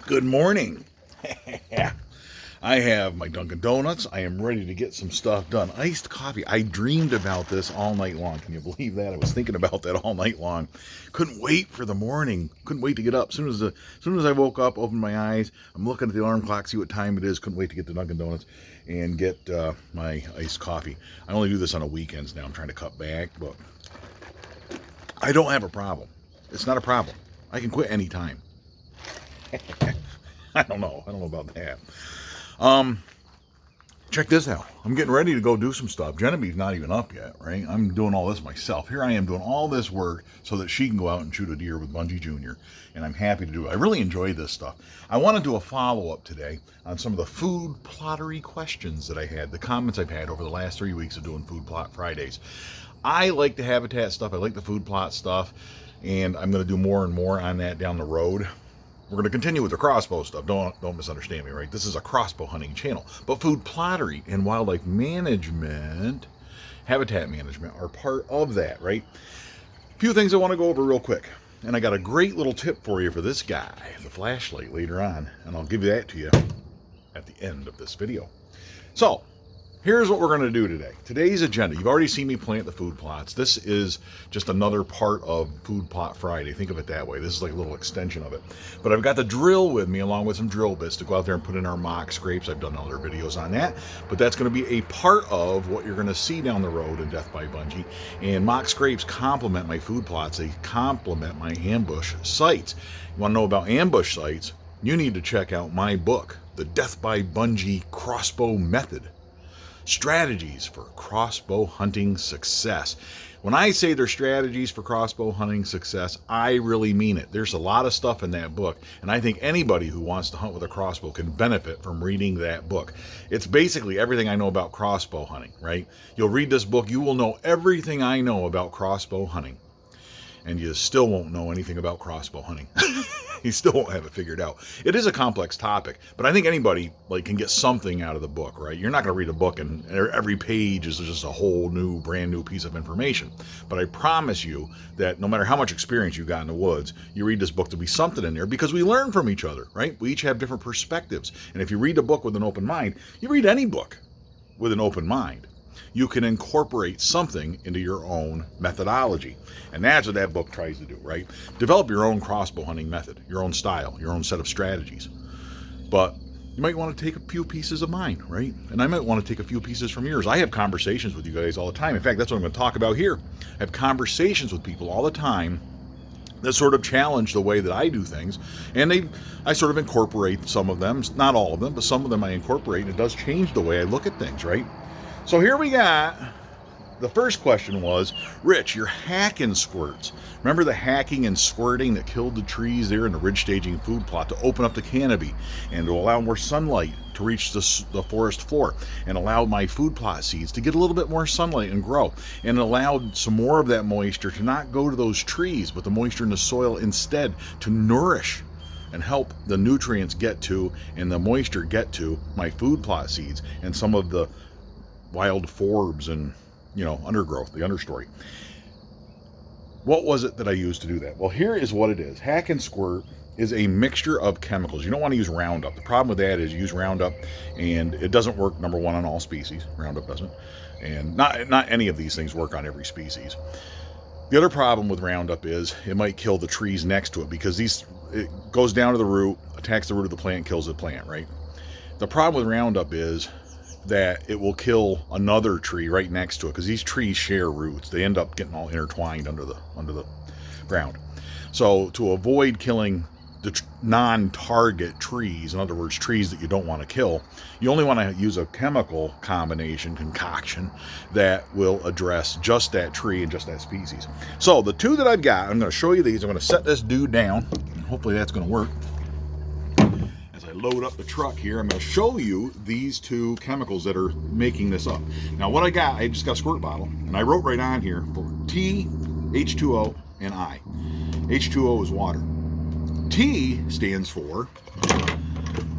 Good morning. I have my Dunkin' Donuts. I am ready to get some stuff done. Iced coffee. I dreamed about this all night long. Can you believe that? I was thinking about that all night long. Couldn't wait for the morning. Couldn't wait to get up. As soon as I woke up, opened my eyes, I'm looking at the alarm clock, see what time it is. Couldn't wait to get to Dunkin' Donuts and get my iced coffee. I only do this on the weekends now. I'm trying to cut back, but I don't have a problem. It's not a problem. I can quit anytime. I don't know about that. Check this out. I'm getting ready to go do some stuff. Genevieve's not even up yet, right? I'm doing all this myself. Here I am doing all this work so that she can go out and shoot a deer with Bunjie Jr., and I'm happy to do it. I really enjoy this stuff. I want to do a follow-up today on some of the food plottery questions that I had, the comments I've had over the last 3 weeks of doing Food Plot Fridays. I like the habitat stuff. I like the food plot stuff, and I'm going to do more and more on that down the road. We're going to continue with the crossbow stuff. Don't misunderstand me, right? This is a crossbow hunting channel. But food plottery and wildlife management, habitat management are part of that, right? A few things I want to go over real quick. And I got a great little tip for you for this guy, the flashlight, later on. And I'll give you that to you at the end of this video. So, here's what we're going to do today. Today's agenda. You've already seen me plant the food plots. This is just another part of Food Plot Friday. Think of it that way. This is like a little extension of it. But I've got the drill with me along with some drill bits to go out there and put in our mock scrapes. I've done other videos on that. But that's going to be a part of what you're going to see down the road in Death by Bunjie. And mock scrapes complement my food plots. They complement my ambush sites. You want to know about ambush sites? You need to check out my book, The Death by Bunjie Crossbow Method. Strategies for crossbow hunting success. When I say they're strategies for crossbow hunting success, I really mean it. There's a lot of stuff in that book, and I think anybody who wants to hunt with a crossbow can benefit from reading that book. It's basically everything I know about crossbow hunting, right? You'll read this book, you will know everything I know about crossbow hunting, and you still won't know anything about crossbow hunting. You still won't have it figured out. It is a complex topic, but I think anybody can get something out of the book, right? You're not going to read a book and every page is just a whole new, brand new piece of information. But I promise you that no matter how much experience you got in the woods, you read this book, there'll be something in there because we learn from each other, right? We each have different perspectives. And if you read a book with an open mind, you read any book with an open mind, you can incorporate something into your own methodology. And that's what that book tries to do, right? Develop your own crossbow hunting method, your own style, your own set of strategies. But you might want to take a few pieces of mine, right? And I might want to take a few pieces from yours. I have conversations with you guys all the time. In fact, that's what I'm going to talk about here. I have conversations with people all the time that sort of challenge the way that I do things. And I sort of incorporate some of them, not all of them, but some of them I incorporate, and it does change the way I look at things, right? So here we got, the first question was, Rich, you're hacking squirts. Remember the hacking and squirting that killed the trees there in the ridge staging food plot to open up the canopy and to allow more sunlight to reach the forest floor and allow my food plot seeds to get a little bit more sunlight and grow, and allowed some more of that moisture to not go to those trees, but the moisture in the soil instead to nourish and help the nutrients get to and the moisture get to my food plot seeds and some of the wild forbs and, undergrowth, the understory. What was it that I used to do that? Well, here is what it is. Hack and squirt is a mixture of chemicals. You don't want to use Roundup. The problem with that is you use Roundup and it doesn't work, number one, on all species. Roundup doesn't. And not any of these things work on every species. The other problem with Roundup is it might kill the trees next to it because it goes down to the root, attacks the root of the plant, kills the plant, right? The problem with Roundup is that it will kill another tree right next to it because these trees share roots. They end up getting all intertwined under the ground. So to avoid killing the non-target trees, in other words, trees that you don't want to kill, you only want to use a chemical concoction that will address just that tree and just that species. So the two that I've got, I'm going to show you these. I'm going to set this dude down, and hopefully that's going to work. Load up the truck here, I'm going to show you these two chemicals that are making this up. Now what I just got a squirt bottle, and I wrote right on here for T, H2O, and I. H2O is water. T stands for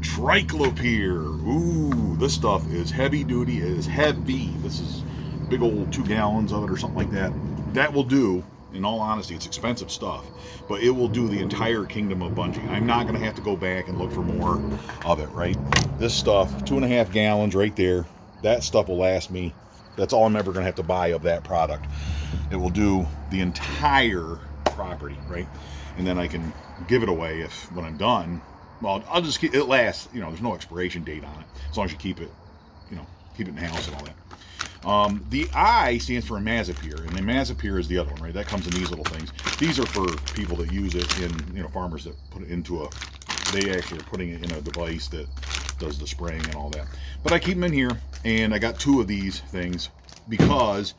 Triclopyr. Ooh, this stuff is heavy duty. It is heavy. This is big old 2 gallons of it or something like that. That will do in all honesty, it's expensive stuff, but it will do the entire Kingdom of Bunjie. I'm not going to have to go back and look for more of it, right? This stuff, 2.5 gallons right there, that stuff will last me. That's all I'm ever going to have to buy of that product. It will do the entire property, right? And then I can give it away if, when I'm done, well, I'll just keep it. Lasts, you know, there's no expiration date on it, as long as you keep it, you know, keep it in the house and all that. The I stands for Imazapyr, and Imazapyr is the other one, right? That comes in these little things. These are for people that use it in, you know, farmers that put it into they actually are putting it in a device that does the spraying and all that. But I keep them in here, and I got 2 of these things because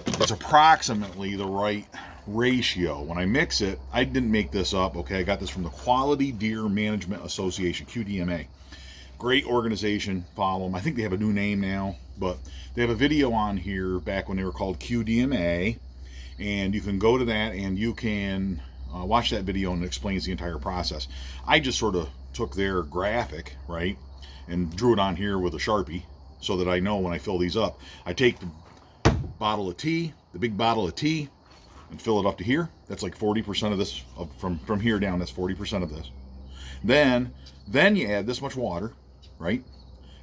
it's approximately the right ratio. When I mix it, I didn't make this up, okay? I got this from the Quality Deer Management Association, QDMA. Great organization, follow them. I think they have a new name now, but they have a video on here back when they were called QDMA, and you can go to that and you can watch that video, and it explains the entire process. I just sort of took their graphic, right, and drew it on here with a Sharpie so that I know when I fill these up. I take the bottle of tea, the big bottle of tea, and fill it up to here. That's like 40% of this, from here down, that's 40% of this. Then you add this much water, right,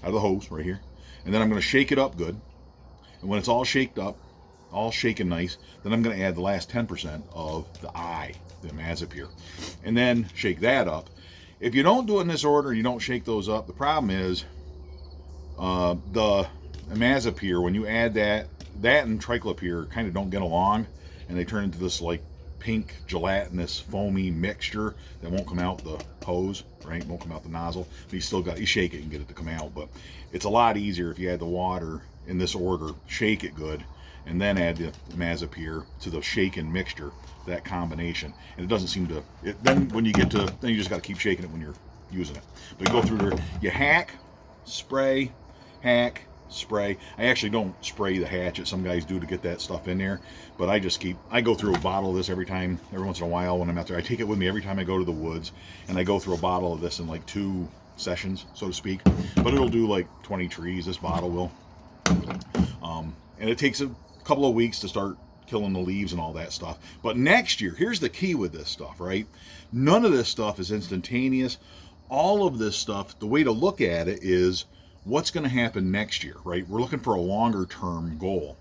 out of the hose right here, and then I'm going to shake it up good. And when it's all shaked up, all shaken nice, then I'm going to add the last 10% of the Imazapyr, and then shake that up. If you don't do it in this order, you don't shake those up, the problem is the Imazapyr, when you add that and Triclopyr kind of don't get along, and they turn into this like pink gelatinous foamy mixture that won't come out the hose, right? Won't come out the nozzle. But you shake it and get it to come out. But it's a lot easier if you add the water in this order, shake it good, and then add the Imazapyr to the shaken mixture, that combination. And it doesn't seem to, then when you get to, then you just got to keep shaking it when you're using it. But you go through there, you hack, spray, hack, spray. I actually don't spray the hatchet. Some guys do to get that stuff in there, but I go through a bottle of this every once in a while when I'm out there. I take it with me every time I go to the woods, and I go through a bottle of this in like 2 sessions, so to speak. But it'll do like 20 trees, this bottle will. And it takes a couple of weeks to start killing the leaves and all that stuff. But next year, here's the key with this stuff, right? None of this stuff is instantaneous. All of this stuff, the way to look at it is what's going to happen next year, right? We're looking for a longer term goal.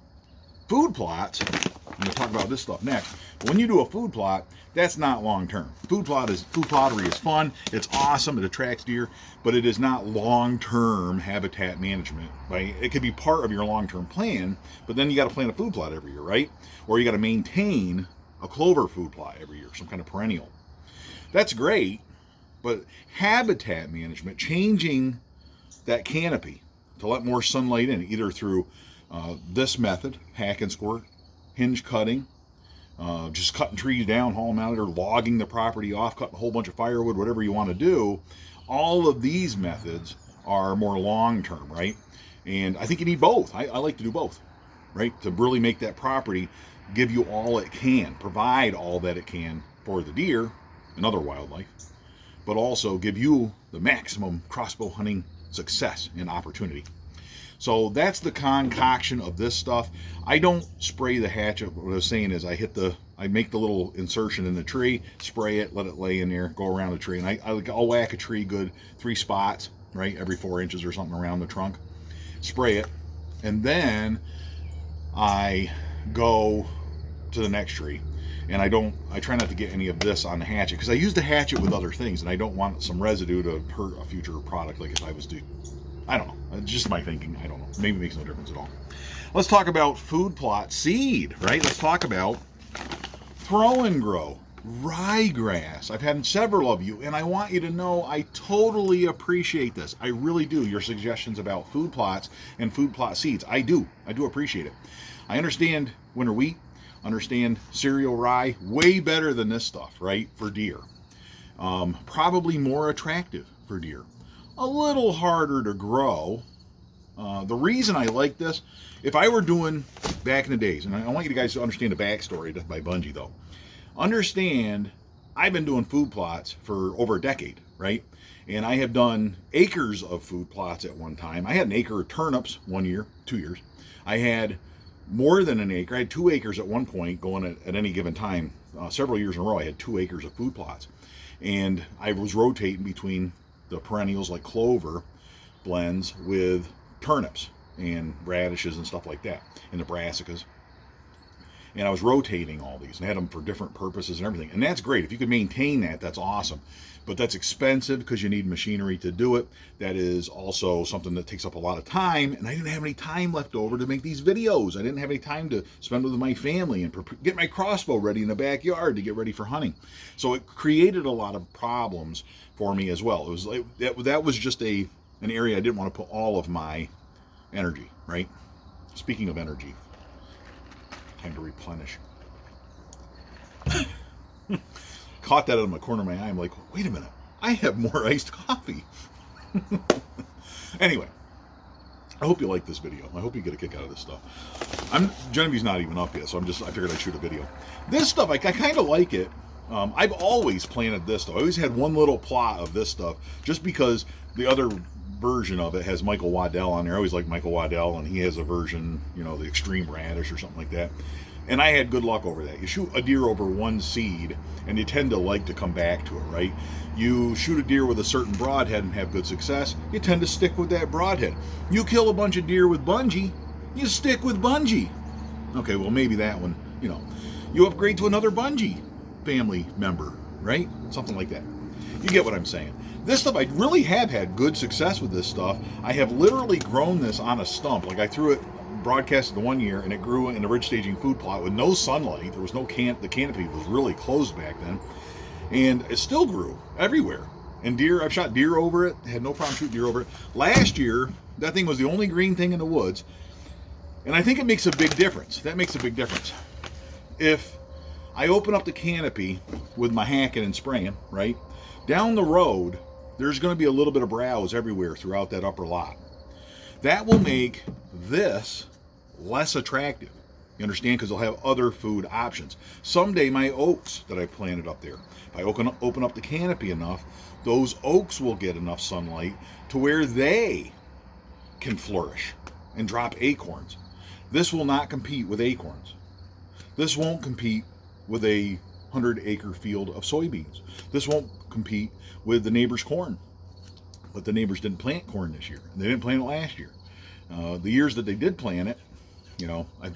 Food plots, I'm going to talk about this stuff next. But when you do a food plot, that's not long term. Food plottery is fun. It's awesome. It attracts deer, but it is not long term habitat management. Right? It could be part of your long term plan, but then you got to plant a food plot every year, right? Or you got to maintain a clover food plot every year, some kind of perennial. That's great, but habitat management, changing that canopy to let more sunlight in, either through this method, hack and squirt, hinge cutting, just cutting trees down, hauling them out there, logging the property off, cutting a whole bunch of firewood, whatever you want to do. All of these methods are more long-term, right? And I think you need both. I like to do both, right? To really make that property give you all it can, provide all that it can for the deer and other wildlife, but also give you the maximum crossbow hunting success and opportunity. So that's the concoction of this stuff. I don't spray the hatchet. What I was saying is I make the little insertion in the tree, spray it, let it lay in there, go around the tree, and I'll whack a tree good 3 spots, right, every 4 inches or something around the trunk, spray it, and then I go to the next tree. And I try not to get any of this on the hatchet, because I use the hatchet with other things, and I don't want some residue to hurt a future product, like if I was to, I don't know, it's just my thinking, I don't know, maybe it makes no difference at all. Let's talk about food plot seed, right? Let's talk about throw and grow, ryegrass. I've had several of you, and I want you to know I totally appreciate this. I really do, your suggestions about food plots and food plot seeds. I do appreciate it. I understand winter wheat, understand cereal rye way better than this stuff, right, for deer. Probably more attractive for deer. A little harder to grow. The reason I like this, if I were doing back in the days, and I want you guys to understand the backstory by Bunjie though. Understand, I've been doing food plots for over a decade, right? And I have done acres of food plots at one time. I had an acre of turnips 1 year, 2 years. I had more than an acre. I had 2 acres at one point going at any given time. Several years in a row, I had 2 acres of food plots. And I was rotating between the perennials like clover blends with turnips and radishes and stuff like that, and the brassicas. And I was rotating all these and had them for different purposes and everything. And that's great. If you could maintain that, that's awesome. But that's expensive because you need machinery to do it. That is also something that takes up a lot of time. And I didn't have any time left over to make these videos. I didn't have any time to spend with my family and get my crossbow ready in the backyard to get ready for hunting. So it created a lot of problems for me as well. It was like that was just an area I didn't want to put all of my energy, right? Speaking of energy, time to replenish. Caught that out of the corner of my eye. I'm like, wait a minute, I have more iced coffee. Anyway, I hope you like this video. I hope you get a kick out of this stuff. Genevieve's not even up yet, so I figured I'd shoot a video. This stuff, I kind of like it. I've always planted this stuff. I always had one little plot of this stuff, just because the other version of it has Michael Waddell on there. I always like Michael Waddell, and he has a version, you know, the extreme radish or something like that. And I had good luck over that. You shoot a deer over one seed, and you tend to like to come back to it, right? You shoot a deer with a certain broadhead and have good success, you tend to stick with that broadhead. You kill a bunch of deer with Bunjie, you stick with Bunjie. Okay, well, maybe that one, you know. You upgrade to another Bunjie family member, right? Something like that. You get what I'm saying. This stuff, I really have had good success with this stuff. I have literally grown this on a stump. Like, I threw it, broadcasted the 1 year, and it grew in a ridge staging food plot with no sunlight. There was no the canopy was really closed back then, and it still grew everywhere. And deer, I've shot deer over it, had no problem shooting deer over it. Last year, that thing was the only green thing in the woods, and I think it makes a big difference. That makes a big difference. If I open up the canopy with my hacking and spraying, right, down the road, there's going to be a little bit of browse everywhere throughout that upper lot. That will make this less attractive. You understand? Because they'll have other food options. Someday my oaks that I planted up there, if I open up the canopy enough, those oaks will get enough sunlight to where they can flourish and drop acorns. This will not compete with acorns. This won't compete with a 100-acre field of soybeans. This won't compete with the neighbor's corn. But the neighbors didn't plant corn this year. They didn't plant it last year. The years that they did plant it, you know, I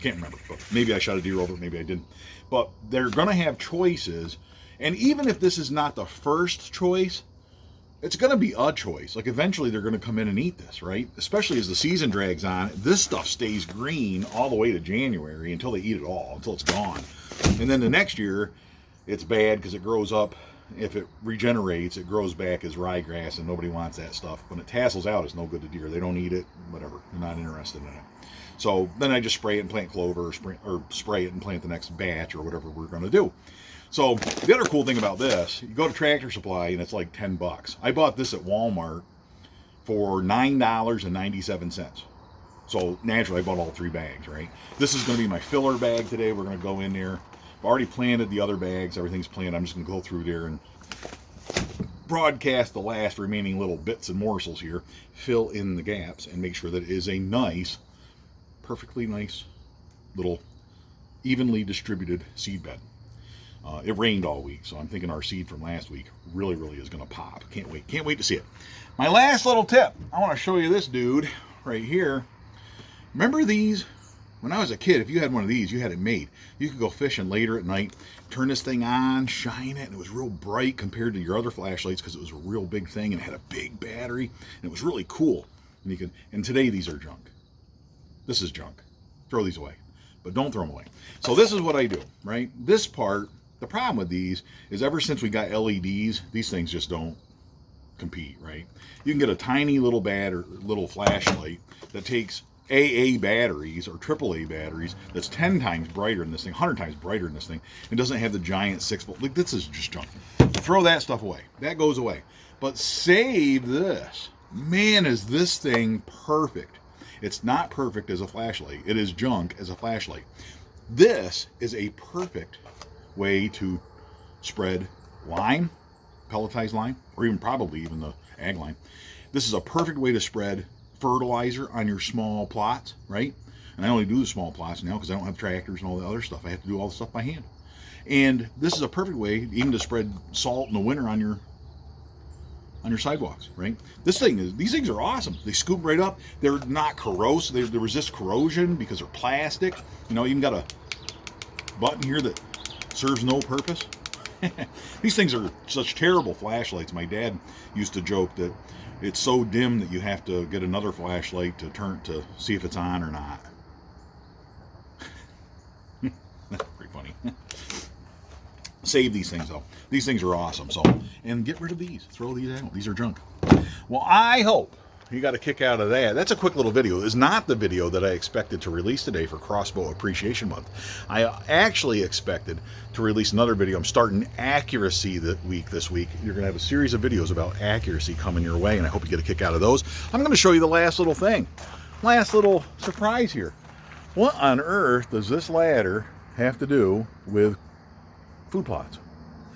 can't remember. But maybe I shot a deer over it, maybe I didn't. But they're going to have choices. And even if this is not the first choice, it's going to be a choice. Like, eventually they're going to come in and eat this, right? Especially as the season drags on. This stuff stays green all the way to January until they eat it all, until it's gone. And then the next year, it's bad because it grows up. If it regenerates, it grows back as ryegrass, and nobody wants that stuff. When it tassels out, it's no good to deer. They don't eat it, whatever. They're not interested in it. So then I just spray it and plant clover, or spray it and plant the next batch, or whatever we're going to do. So the other cool thing about this, you go to Tractor Supply, and it's like $10. I bought this at Walmart for $9.97. So naturally, I bought all 3 bags, right? This is going to be my filler bag today. We're going to go in there. I've already planted the other bags. Everything's planned. I'm just going to go through there and broadcast the last remaining little bits and morsels here, fill in the gaps, and make sure that it is a nice, perfectly nice, little, evenly distributed seed bed. It rained all week, so I'm thinking our seed from last week really, really is going to pop. Can't wait. Can't wait to see it. My last little tip. I want to show you this dude right here. Remember these? When I was a kid, if you had one of these, you had it made. You could go fishing later at night, turn this thing on, shine it, and it was real bright compared to your other flashlights because it was a real big thing and it had a big battery, and it was really cool. And today these are junk. This is junk. Throw these away. But don't throw them away. So this is what I do, right? This part, the problem with these is ever since we got LEDs, these things just don't compete, right? You can get a tiny little little flashlight that takes AA batteries or AAA batteries that's 10 times brighter than this thing, 100 times brighter than this thing, and doesn't have the giant 6-volt. Like, this is just junk. Throw that stuff away. That goes away. But save this. Man, is this thing perfect. It's not perfect as a flashlight. It is junk as a flashlight. This is a perfect way to spread lime, pelletized lime, or probably even the ag lime. This is a perfect way to spread fertilizer on your small plots, right? And I only do the small plots now because I don't have tractors and all the other stuff. I have to do all the stuff by hand. And this is a perfect way even to spread salt in the winter on your sidewalks, right? These things are awesome. They scoop right up. They're not corrosive. They resist corrosion because they're plastic. You know, even got a button here that serves no purpose. These things are such terrible flashlights. My dad used to joke that it's so dim that you have to get another flashlight to turn to see if it's on or not. That's pretty funny. Save these things though. These things are awesome. So, and get rid of these. Throw these out. These are junk. Well, I hope you got a kick out of that. That's a quick little video. It's not the video that I expected to release today for Crossbow Appreciation Month. I actually expected to release another video. I'm starting accuracy this week. You're going to have a series of videos about accuracy coming your way, and I hope you get a kick out of those. I'm going to show you the last little thing. Last little surprise here. What on earth does this ladder have to do with food plots?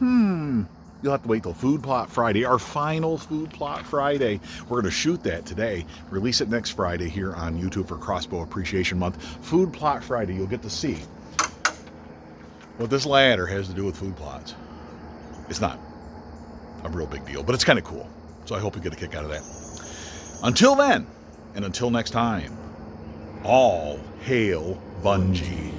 You'll have to wait till Food Plot Friday, our final Food Plot Friday. We're going to shoot that today, release it next Friday here on YouTube for Crossbow Appreciation Month. Food Plot Friday, you'll get to see what this ladder has to do with food plots. It's not a real big deal, but it's kind of cool. So I hope you get a kick out of that. Until then, and until next time, all hail Bunjie.